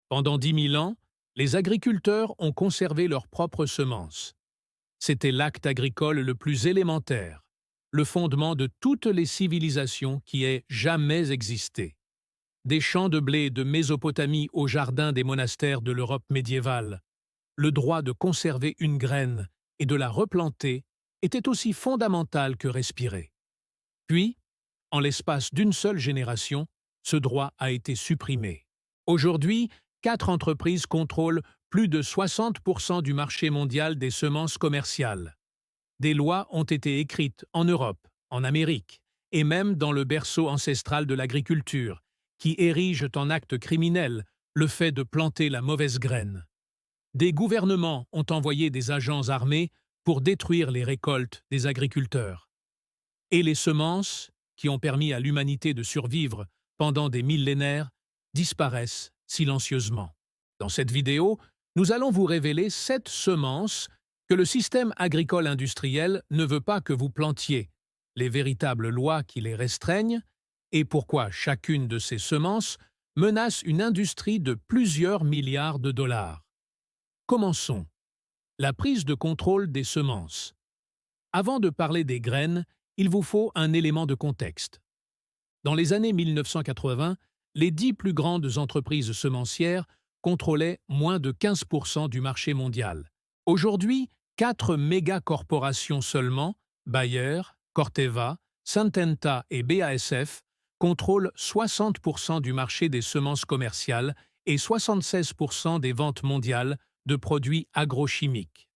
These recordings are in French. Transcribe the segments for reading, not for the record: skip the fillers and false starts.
Pendant 10 000 ans, les agriculteurs ont conservé leurs propres semences. C'était l'acte agricole le plus élémentaire, le fondement de toutes les civilisations qui aient jamais existé. Des champs de blé de Mésopotamie aux jardins des monastères de l'Europe médiévale, le droit de conserver une graine et de la replanter était aussi fondamental que respirer. Puis, en l'espace d'une seule génération, ce droit a été supprimé. Aujourd'hui, 4 entreprises contrôlent plus de 60% du marché mondial des semences commerciales. Des lois ont été écrites en Europe, en Amérique, et même dans le berceau ancestral de l'agriculture, qui érigent en acte criminel le fait de planter la mauvaise graine. Des gouvernements ont envoyé des agents armés pour détruire les récoltes des agriculteurs. Et les semences, qui ont permis à l'humanité de survivre pendant des millénaires, disparaissent silencieusement. Dans cette vidéo, nous allons vous révéler 7 semences que le système agricole industriel ne veut pas que vous plantiez, les véritables lois qui les restreignent, et pourquoi chacune de ces semences menace une industrie de plusieurs milliards de dollars. Commençons. La prise de contrôle des semences. Avant de parler des graines, il vous faut un élément de contexte. Dans les années 1980, les 10 plus grandes entreprises semencières contrôlaient moins de 15% du marché mondial. Aujourd'hui, 4 méga-corporations seulement, Bayer, Corteva, Syngenta et BASF, contrôlent 60% du marché des semences commerciales et 76% des ventes mondiales de produits agrochimiques.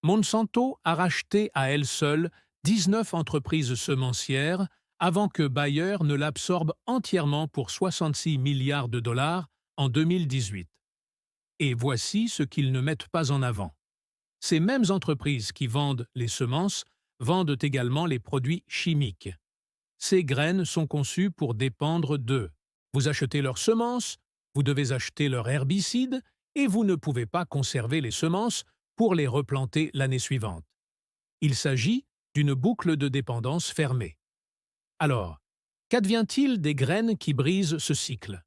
Monsanto a racheté à elle seule 19 entreprises semencières avant que Bayer ne l'absorbe entièrement pour 66 milliards de dollars en 2018. Et voici ce qu'ils ne mettent pas en avant. Ces mêmes entreprises qui vendent les semences vendent également les produits chimiques. Ces graines sont conçues pour dépendre d'eux. Vous achetez leurs semences, vous devez acheter leurs herbicides et vous ne pouvez pas conserver les semences pour les replanter l'année suivante. Il s'agit d'une boucle de dépendance fermée. Alors, qu'advient-il des graines qui brisent ce cycle?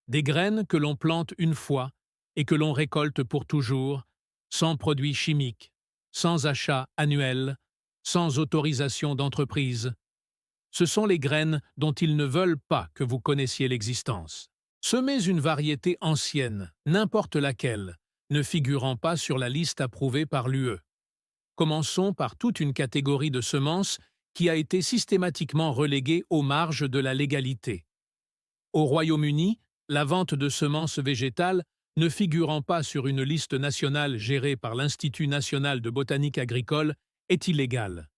Des graines que l'on plante une fois et que l'on récolte pour toujours, sans produits chimiques, sans achat annuel, sans autorisation d'entreprise. Ce sont les graines dont ils ne veulent pas que vous connaissiez l'existence. Semez une variété ancienne, n'importe laquelle, ne figurant pas sur la liste approuvée par l'UE. Commençons par toute une catégorie de semences qui a été systématiquement reléguée aux marges de la légalité. Au Royaume-Uni, la vente de semences végétales ne figurant pas sur une liste nationale gérée par l'Institut national de botanique agricole est illégale.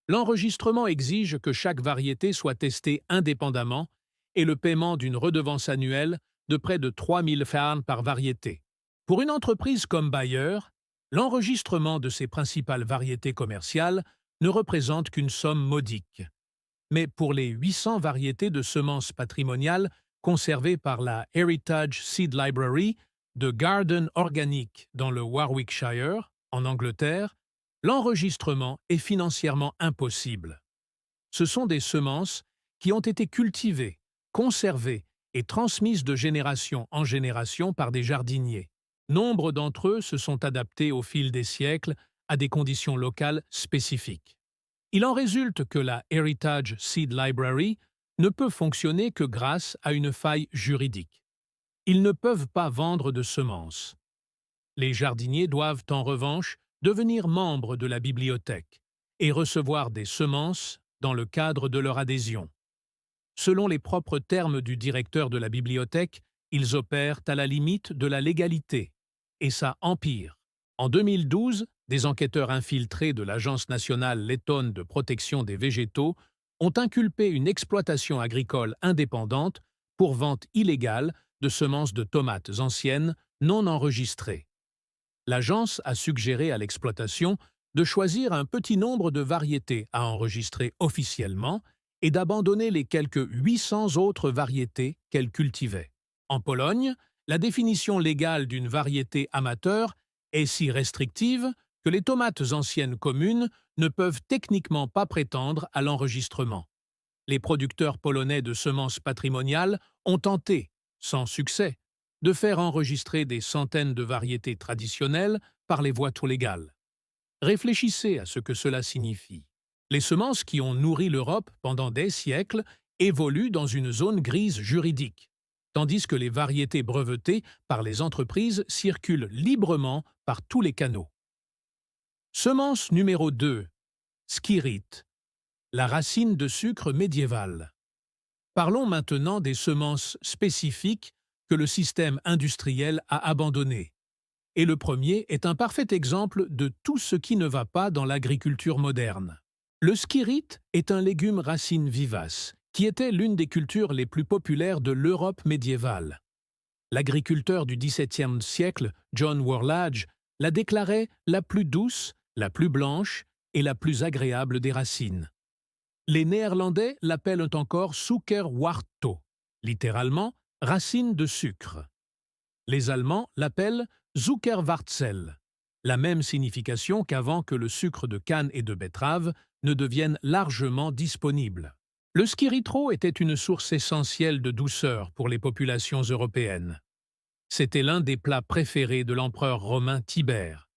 L'enregistrement exige que chaque variété soit testée indépendamment et le paiement d'une redevance annuelle de près de 3 000 francs par variété. Pour une entreprise comme Bayer, l'enregistrement de ses principales variétés commerciales ne représente qu'une somme modique. Mais pour les 800 variétés de semences patrimoniales conservées par la Heritage Seed Library de Garden Organic dans le Warwickshire, en Angleterre, l'enregistrement est financièrement impossible. Ce sont des semences qui ont été cultivées, conservées et transmises de génération en génération par des jardiniers. Nombre d'entre eux se sont adaptés au fil des siècles à des conditions locales spécifiques. Il en résulte que la Heritage Seed Library ne peut fonctionner que grâce à une faille juridique. Ils ne peuvent pas vendre de semences. Les jardiniers doivent en revanche devenir membres de la bibliothèque et recevoir des semences dans le cadre de leur adhésion. Selon les propres termes du directeur de la bibliothèque, ils opèrent à la limite de la légalité. Et ça empire. En 2012, des enquêteurs infiltrés de l'Agence nationale lettonne de protection des végétaux ont inculpé une exploitation agricole indépendante pour vente illégale de semences de tomates anciennes non enregistrées. L'agence a suggéré à l'exploitation de choisir un petit nombre de variétés à enregistrer officiellement et d'abandonner les quelques 800 autres variétés qu'elle cultivait. En Pologne, la définition légale d'une variété amateur est si restrictive que les tomates anciennes communes ne peuvent techniquement pas prétendre à l'enregistrement. Les producteurs polonais de semences patrimoniales ont tenté, sans succès, de faire enregistrer des centaines de variétés traditionnelles par les voies légales. Réfléchissez à ce que cela signifie. Les semences qui ont nourri l'Europe pendant des siècles évoluent dans une zone grise juridique, tandis que les variétés brevetées par les entreprises circulent librement par tous les canaux. Semence numéro 2. Skirite, la racine de sucre médiévale. Parlons maintenant des semences spécifiques que le système industriel a abandonnées. Et le premier est un parfait exemple de tout ce qui ne va pas dans l'agriculture moderne. Le skirite est un légume racine vivace, qui était l'une des cultures les plus populaires de l'Europe médiévale. L'agriculteur du XVIIe siècle, John Worlage, la déclarait la plus douce, la plus blanche et la plus agréable des racines. Les Néerlandais l'appellent encore Zuckerwarto, littéralement racine de sucre. Les Allemands l'appellent Zuckerwurzel, la même signification qu'avant que le sucre de canne et de betterave ne devienne largement disponible. Le skiritro était une source essentielle de douceur pour les populations européennes. C'était l'un des plats préférés de l'empereur romain Tibère.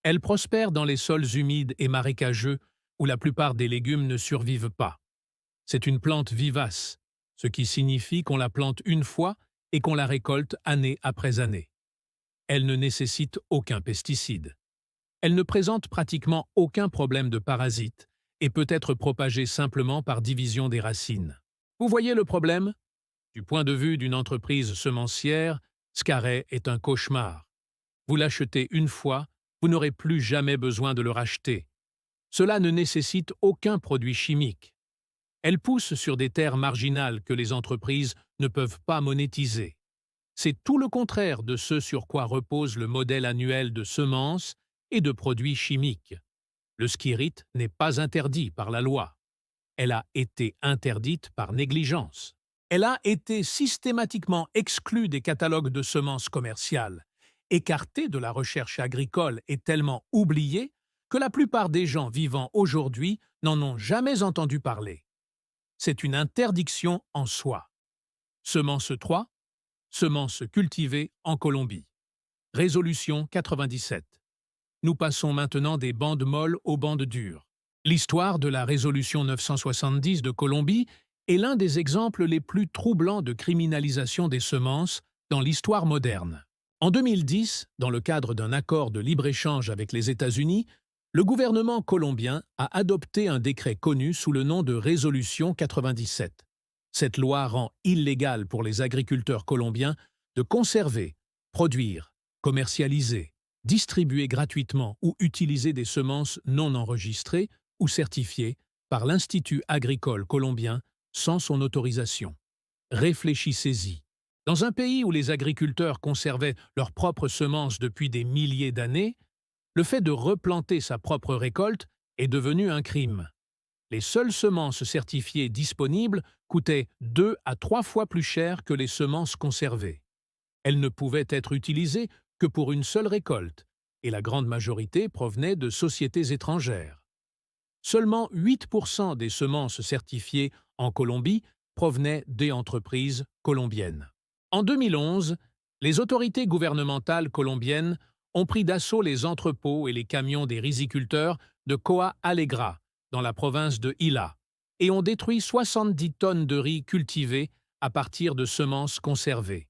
Elle prospère dans les sols humides et marécageux où la plupart des légumes ne survivent pas. C'est une plante vivace, ce qui signifie qu'on la plante une fois et qu'on la récolte année après année. Elle ne nécessite aucun pesticide. Elle ne présente pratiquement aucun problème de parasites et peut être propagée simplement par division des racines. Vous voyez le problème? Du point de vue d'une entreprise semencière, Scarret est un cauchemar. Vous l'achetez une fois, vous n'aurez plus jamais besoin de le racheter. Cela ne nécessite aucun produit chimique. Elle pousse sur des terres marginales que les entreprises ne peuvent pas monétiser. C'est tout le contraire de ce sur quoi repose le modèle annuel de semences et de produits chimiques. Le skirite n'est pas interdit par la loi. Elle a été interdite par négligence. Elle a été systématiquement exclue des catalogues de semences commerciales, écartée de la recherche agricole et tellement oubliée que la plupart des gens vivant aujourd'hui n'en ont jamais entendu parler. C'est une interdiction en soi. Semence 3. Semences cultivées en Colombie. Résolution 97. Nous passons maintenant des bandes molles aux bandes dures. L'histoire de la résolution 970 de Colombie est l'un des exemples les plus troublants de criminalisation des semences dans l'histoire moderne. En 2010, dans le cadre d'un accord de libre-échange avec les États-Unis, le gouvernement colombien a adopté un décret connu sous le nom de Résolution 97. Cette loi rend illégal pour les agriculteurs colombiens de conserver, produire, commercialiser, distribuer gratuitement ou utiliser des semences non enregistrées ou certifiées par l'Institut agricole colombien sans son autorisation. Réfléchissez-y. Dans un pays où les agriculteurs conservaient leurs propres semences depuis des milliers d'années, le fait de replanter sa propre récolte est devenu un crime. Les seules semences certifiées disponibles coûtaient 2 à 3 fois plus cher que les semences conservées. Elles ne pouvaient être utilisées que pour une seule récolte, et la grande majorité provenait de sociétés étrangères. Seulement 8% des semences certifiées en Colombie provenaient des entreprises colombiennes. En 2011, les autorités gouvernementales colombiennes ont pris d'assaut les entrepôts et les camions des riziculteurs de Coa Alegra, dans la province de Huila, et ont détruit 70 tonnes de riz cultivés à partir de semences conservées.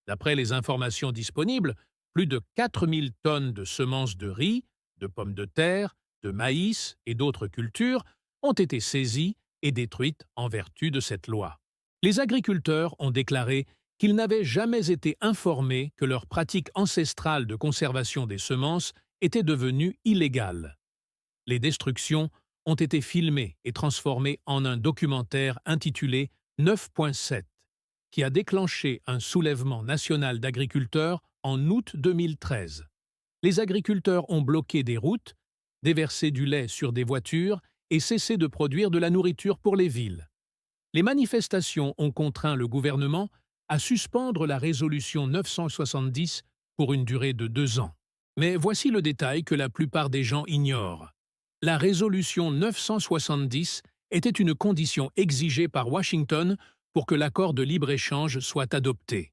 D'après les informations disponibles, plus de 4000 tonnes de semences de riz, de pommes de terre, de maïs et d'autres cultures ont été saisies et détruites en vertu de cette loi. Les agriculteurs ont déclaré qu'ils n'avaient jamais été informés que leur pratique ancestrale de conservation des semences était devenue illégale. Les destructions ont été filmées et transformées en un documentaire intitulé 9.7, qui a déclenché un soulèvement national d'agriculteurs en août 2013. Les agriculteurs ont bloqué des routes, déversé du lait sur des voitures et cessé de produire de la nourriture pour les villes. Les manifestations ont contraint le gouvernement à suspendre la résolution 970 pour une durée de 2 ans. Mais voici le détail que la plupart des gens ignorent. La résolution 970 était une condition exigée par Washington pour que l'accord de libre-échange soit adopté.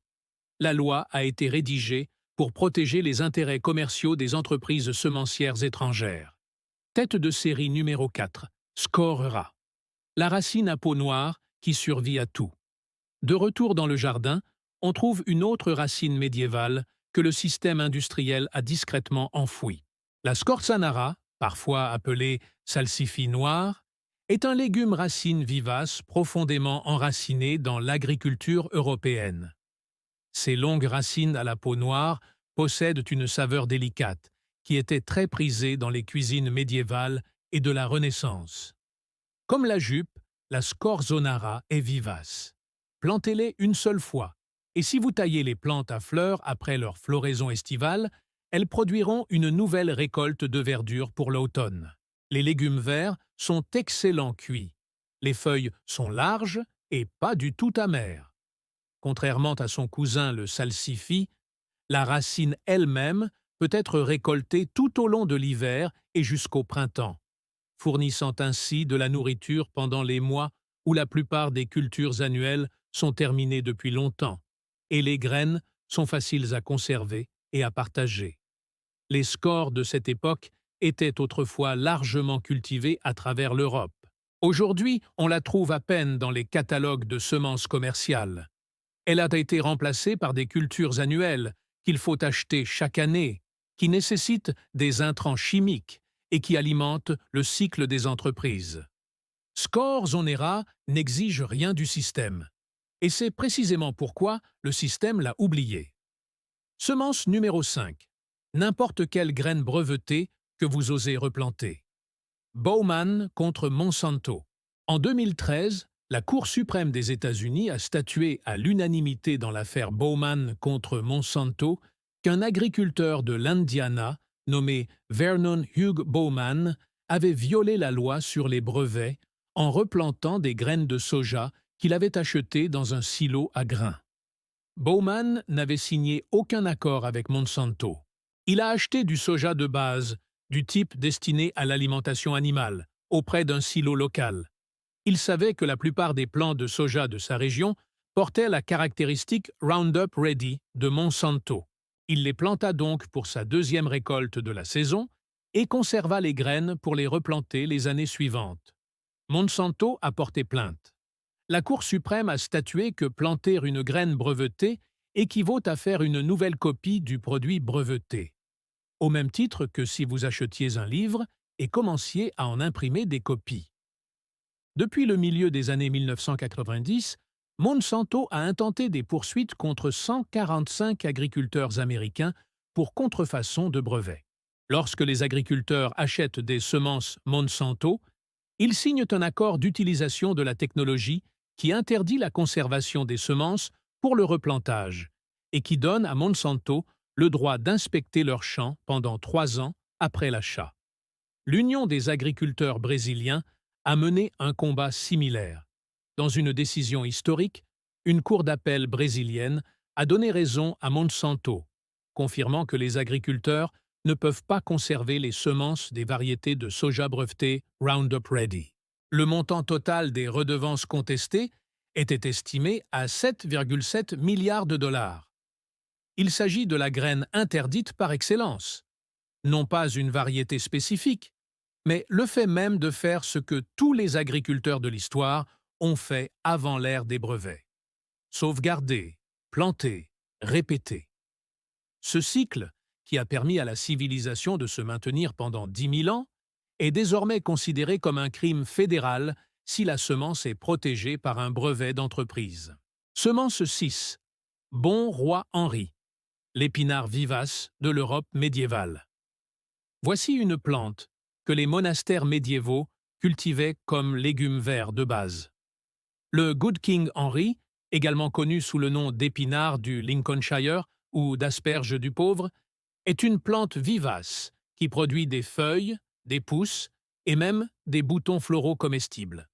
la loi a été rédigée pour protéger les intérêts commerciaux des entreprises semencières étrangères. Tête de série numéro 4, Scorera. La racine à peau noire qui survit à tout. De retour dans le jardin, on trouve une autre racine médiévale que le système industriel a discrètement enfouie. La scorzanara, parfois appelée salsifis noire, est un légume racine vivace profondément enraciné dans l'agriculture européenne. Ces longues racines à la peau noire possèdent une saveur délicate, qui était très prisée dans les cuisines médiévales et de la Renaissance. Comme la jupe, la scorzonara est vivace. Plantez-les une seule fois, et si vous taillez les plantes à fleurs après leur floraison estivale, elles produiront une nouvelle récolte de verdure pour l'automne. Les légumes verts sont excellents cuits. Les feuilles sont larges et pas du tout amères. Contrairement à son cousin le salsifis, la racine elle-même peut être récoltée tout au long de l'hiver et jusqu'au printemps, fournissant ainsi de la nourriture pendant les mois où la plupart des cultures annuelles sont terminées depuis longtemps, et les graines sont faciles à conserver et à partager. Les scores de cette époque étaient autrefois largement cultivés à travers l'Europe. Aujourd'hui, on la trouve à peine dans les catalogues de semences commerciales. Elle a été remplacée par des cultures annuelles qu'il faut acheter chaque année, qui nécessitent des intrants chimiques et qui alimentent le cycle des entreprises. Scorzonera n'exige rien du système, et c'est précisément pourquoi le système l'a oublié. Semence numéro 5. N'importe quelle graine brevetée que vous osez replanter. Bowman contre Monsanto. En 2013, la Cour suprême des États-Unis a statué à l'unanimité dans l'affaire Bowman contre Monsanto qu'un agriculteur de l'Indiana, nommé Vernon Hugh Bowman, avait violé la loi sur les brevets en replantant des graines de soja qu'il avait achetées dans un silo à grains. Bowman n'avait signé aucun accord avec Monsanto. Il a acheté du soja de base, du type destiné à l'alimentation animale, auprès d'un silo local. Il savait que la plupart des plants de soja de sa région portaient la caractéristique Roundup Ready de Monsanto. Il les planta donc pour sa deuxième récolte de la saison et conserva les graines pour les replanter les années suivantes. Monsanto a porté plainte. La Cour suprême a statué que planter une graine brevetée équivaut à faire une nouvelle copie du produit breveté, au même titre que si vous achetiez un livre et commenciez à en imprimer des copies. Depuis le milieu des années 1990, Monsanto a intenté des poursuites contre 145 agriculteurs américains pour contrefaçon de brevets. Lorsque les agriculteurs achètent des semences Monsanto, ils signent un accord d'utilisation de la technologie qui interdit la conservation des semences pour le replantage et qui donne à Monsanto le droit d'inspecter leurs champs pendant 3 ans après l'achat. L'Union des agriculteurs brésiliens a mené un combat similaire. Dans une décision historique, une cour d'appel brésilienne a donné raison à Monsanto, confirmant que les agriculteurs ne peuvent pas conserver les semences des variétés de soja brevetées Roundup Ready. Le montant total des redevances contestées était estimé à 7,7 milliards de dollars. Il s'agit de la graine interdite par excellence, non pas une variété spécifique, mais le fait même de faire ce que tous les agriculteurs de l'histoire ont fait avant l'ère des brevets. Sauvegarder, planter, répéter. Ce cycle, qui a permis à la civilisation de se maintenir pendant 10 000 ans, est désormais considéré comme un crime fédéral si la semence est protégée par un brevet d'entreprise. Semence 6. Bon roi Henri. L'épinard vivace de l'Europe médiévale. Voici une plante que les monastères médiévaux cultivaient comme légume vert de base. Le Good King Henry, également connu sous le nom d'épinard du Lincolnshire ou d'asperge du pauvre, est une plante vivace qui produit des feuilles, des pousses et même des boutons floraux comestibles.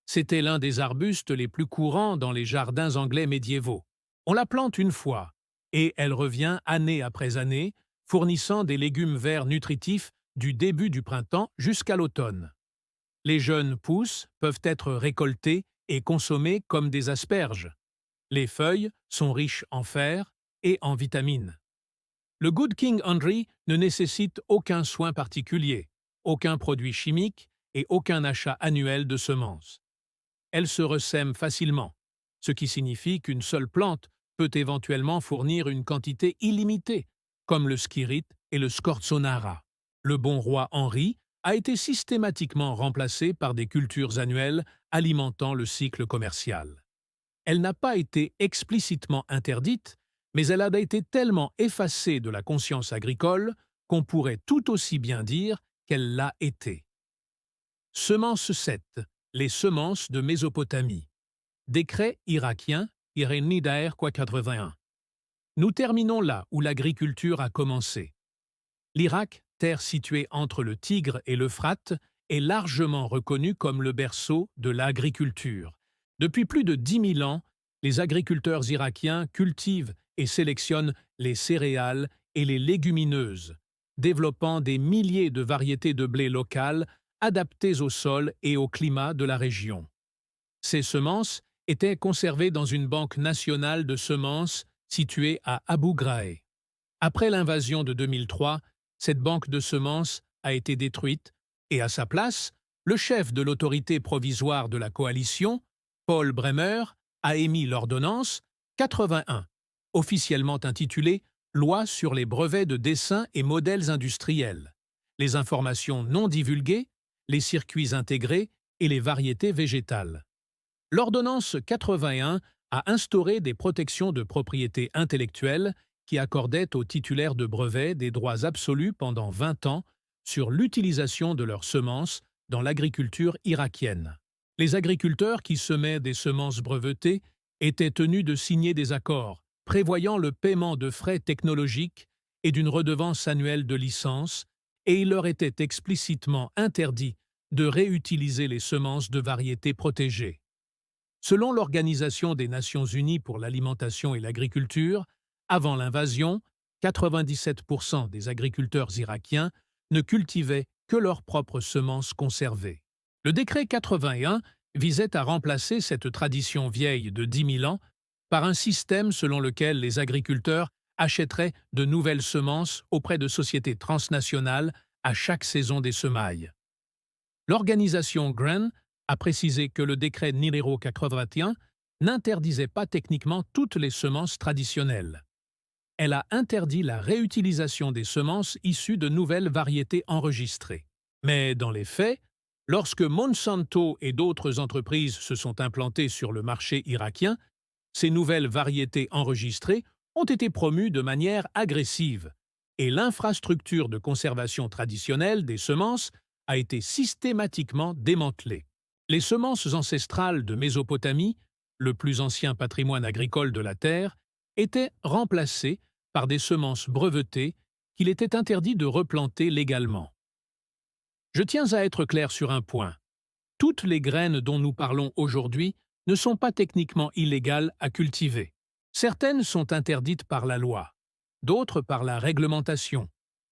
C'était l'un des arbustes les plus courants dans les jardins anglais médiévaux. On la plante une fois, et elle revient année après année, fournissant des légumes verts nutritifs du début du printemps jusqu'à l'automne. Les jeunes pousses peuvent être récoltées et consommées comme des asperges. Les feuilles sont riches en fer et en vitamines. Le Good King Henry ne nécessite aucun soin particulier, aucun produit chimique et aucun achat annuel de semences. Elle se ressème facilement, ce qui signifie qu'une seule plante peut éventuellement fournir une quantité illimitée, comme le skirite et le scorzonara. Le bon roi Henri a été systématiquement remplacé par des cultures annuelles alimentant le cycle commercial. Elle n'a pas été explicitement interdite, mais elle a été tellement effacée de la conscience agricole qu'on pourrait tout aussi bien dire qu'elle l'a été. Semence 7. Les semences de Mésopotamie. Décret irakien, Irenidaer 81. Nous terminons là où l'agriculture a commencé. L'Irak, terre située entre le Tigre et l'Euphrate, est largement reconnu comme le berceau de l'agriculture. Depuis plus de 10 000 ans, les agriculteurs irakiens cultivent et sélectionnent les céréales et les légumineuses, développant des milliers de variétés de blé locales adaptées au sol et au climat de la région. Ces semences étaient conservées dans une banque nationale de semences située à Abu Ghraib. Après l'invasion de 2003, cette banque de semences a été détruite et à sa place, le chef de l'autorité provisoire de la coalition, Paul Bremer, a émis l'ordonnance 81, officiellement intitulée Loi sur les brevets de dessins et modèles industriels, les informations non divulguées, les circuits intégrés et les variétés végétales. L'ordonnance 81 a instauré des protections de propriété intellectuelle qui accordaient aux titulaires de brevets des droits absolus pendant 20 ans sur l'utilisation de leurs semences dans l'agriculture irakienne. Les agriculteurs qui semaient des semences brevetées étaient tenus de signer des accords prévoyant le paiement de frais technologiques et d'une redevance annuelle de licence, et il leur était explicitement interdit de réutiliser les semences de variétés protégées. Selon l'Organisation des Nations Unies pour l'alimentation et l'agriculture, avant l'invasion, 97% des agriculteurs irakiens ne cultivaient que leurs propres semences conservées. Le décret 81 visait à remplacer cette tradition vieille de 10 000 ans par un système selon lequel les agriculteurs achèteraient de nouvelles semences auprès de sociétés transnationales à chaque saison des semailles. L'organisation GRAN a précisé que le décret Nilero 81 n'interdisait pas techniquement toutes les semences traditionnelles. Elle a interdit la réutilisation des semences issues de nouvelles variétés enregistrées. Mais dans les faits, lorsque Monsanto et d'autres entreprises se sont implantées sur le marché irakien, ces nouvelles variétés enregistrées ont été promues de manière agressive et l'infrastructure de conservation traditionnelle des semences a été systématiquement démantelée. Les semences ancestrales de Mésopotamie, le plus ancien patrimoine agricole de la Terre, étaient remplacées par des semences brevetées qu'il était interdit de replanter légalement. Je tiens à être clair sur un point. Toutes les graines dont nous parlons aujourd'hui ne sont pas techniquement illégales à cultiver. Certaines sont interdites par la loi, d'autres par la réglementation,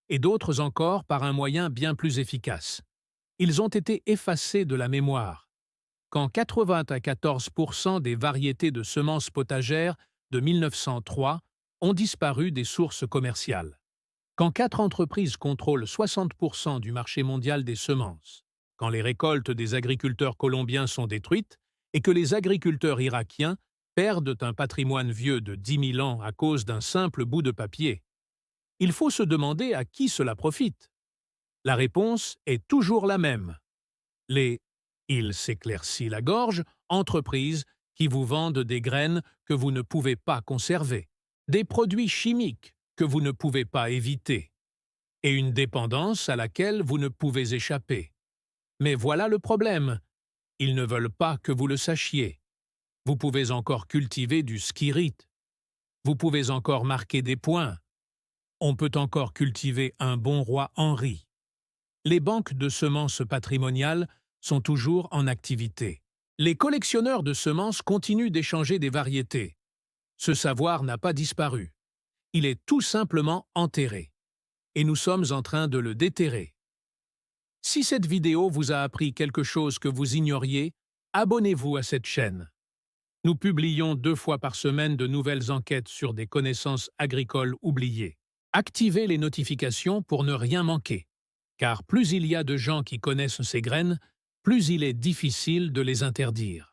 et d'autres encore par un moyen bien plus efficace. Ils ont été effacés de la mémoire. Quand 94% des variétés de semences potagères de 1903 ont disparu des sources commerciales. Quand 4 entreprises contrôlent 60% du marché mondial des semences. Quand les récoltes des agriculteurs colombiens sont détruites et que les agriculteurs irakiens perdent un patrimoine vieux de 10 000 ans à cause d'un simple bout de papier. Il faut se demander à qui cela profite. La réponse est toujours la même. Les « il s'éclaircit la gorge » entreprises qui vous vendent des graines que vous ne pouvez pas conserver, des produits chimiques que vous ne pouvez pas éviter, et une dépendance à laquelle vous ne pouvez échapper. Mais voilà le problème. Ils ne veulent pas que vous le sachiez. Vous pouvez encore cultiver du skirite. Vous pouvez encore marquer des points. On peut encore cultiver un bon roi Henri. Les banques de semences patrimoniales sont toujours en activité. Les collectionneurs de semences continuent d'échanger des variétés. Ce savoir n'a pas disparu. Il est tout simplement enterré. Et nous sommes en train de le déterrer. Si cette vidéo vous a appris quelque chose que vous ignoriez, abonnez-vous à cette chaîne. Nous publions 2 fois par semaine de nouvelles enquêtes sur des connaissances agricoles oubliées. Activez les notifications pour ne rien manquer, car plus il y a de gens qui connaissent ces graines, plus il est difficile de les interdire.